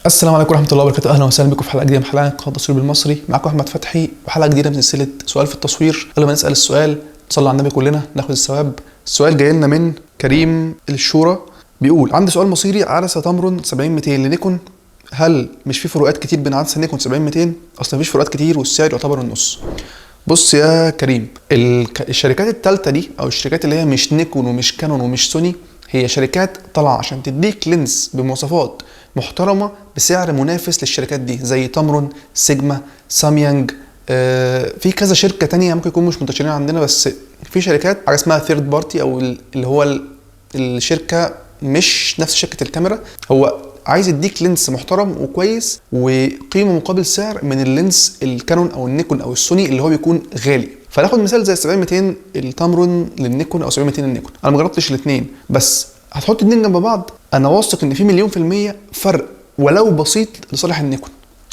السلام عليكم ورحمه الله وبركاته. اهلا وسهلا بكم في حلقه جديده من حلقات قناه التصوير بالمصري. معاكم احمد فتحي وحلقه جديده من سلسله سؤال في التصوير. قبل ما نسال السؤال نصلي على النبي كلنا ناخد الثواب. السؤال جاي لنا من كريم الشورى، بيقول عندي سؤال مصيري. عدسه تمرن 70-200 لنيكون، هل مش في فروقات كتير بين عدسه نيكون 70-200؟ اصلا مفيش فروقات كتير والسعر يعتبر النص. بص يا كريم، الشركات الثالثه دي او الشركات اللي هي مش نيكون ومش كانون ومش سوني، هي شركات طالعه عشان تديك لينس بمواصفات محترمه بسعر منافس للشركات دي، زي تمرن، سيجما، ساميانج. في كذا شركه تانية ممكن يكونوا مش منتشرين عندنا، بس في شركات حاجه اسمها ثيرد بارتي او اللي هو الشركه مش نفس شركه الكاميرا. هو عايز يديك لينس محترم وكويس وقيمه مقابل سعر من اللينس الكانون او النيكون او السوني اللي هو بيكون غالي. فناخد مثال زي 70-200 التمرن للنيكون او 70-200 النيكون. انا ما جربتش الاثنين، بس هتحط الاثنين جنب بعض انا واثق ان في 1,000,000% فرق ولو بسيط لصالح النيكون.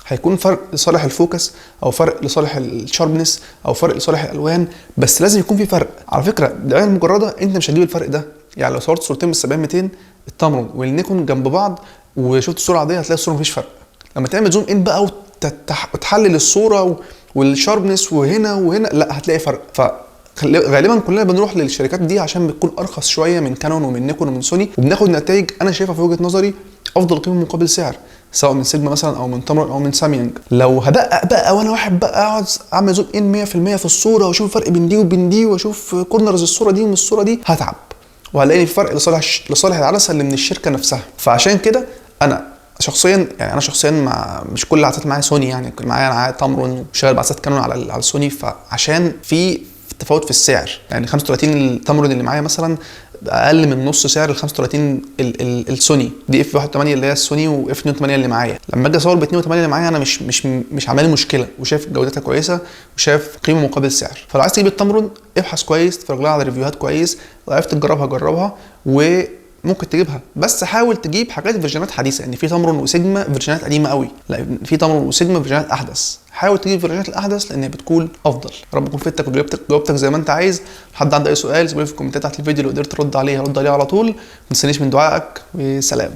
هيكون فرق لصالح الفوكس او فرق لصالح الشاربنس او فرق لصالح الالوان، بس لازم يكون في فرق. على فكره بالعين المجرده انت مش هتجيب الفرق ده. يعني لو صورت صورتين من 70-200 التمرن والنيكون جنب بعض وشفت الصوره عاديه هتلاقي الصوره مفيش فرق. لما تعمل زوم ان بقى وتحلل الصوره والشاربنس وهنا وهنا، لا هتلاقي فرق. فغالبا كلنا بنروح للشركات دي عشان بتكون ارخص شويه من كانون ومن نيكون ومن سوني، وبناخد نتائج انا شايفها في وجهه نظري افضل قيمه مقابل سعر، سواء من سيجما مثلا او من تمرن او من ساميانج. لو هدقق بقى وانا واحد بقى اقعد اعمل زوم ان 100% في الصوره واشوف الفرق بين دي وبين دي واشوف كورنرز الصوره دي ومن الصوره دي، هتعب وهلاقي فرق لصالح العدسه اللي من الشركه نفسها. فعشان كده انا شخصيا مش كل العدسات معايا سوني، يعني معايا تمرن وشغال بعدسات كانون على السوني، فعشان في تفاوت في السعر. يعني 35 التمرن اللي معايا مثلا اقل من نص سعر ال 35 السوني دي اف 1.8 اللي هي السوني واف 2.8 اللي معايا. لما اجي اصور ب 2.8 اللي معايا انا مش عامل مشكله وشايف جودتها كويسه وشايف قيمه مقابل سعر. فلو عايز تجيب التمرن ابحث كويس، اتفرج لها على ريفيوهات كويس، لو عرفت تجربها جربها وممكن تجيبها، بس حاول تجيب حاجات فيرجنات حديثه. يعني في تمرن وسيجما فيرجنات قديمه قوي، لا في تمرن وسيجما فيرجنات احدث. حاول تجيب فيرجنات الاحدث لان بتكون افضل. رب اكون فدتك وجاوبتك زي ما انت عايز. حد عنده اي سؤال سيبه لي في الكومنتات تحت الفيديو، لو قدرت ارد عليه هرد عليه على طول. ما تنسانيش من دعائك، وسلام.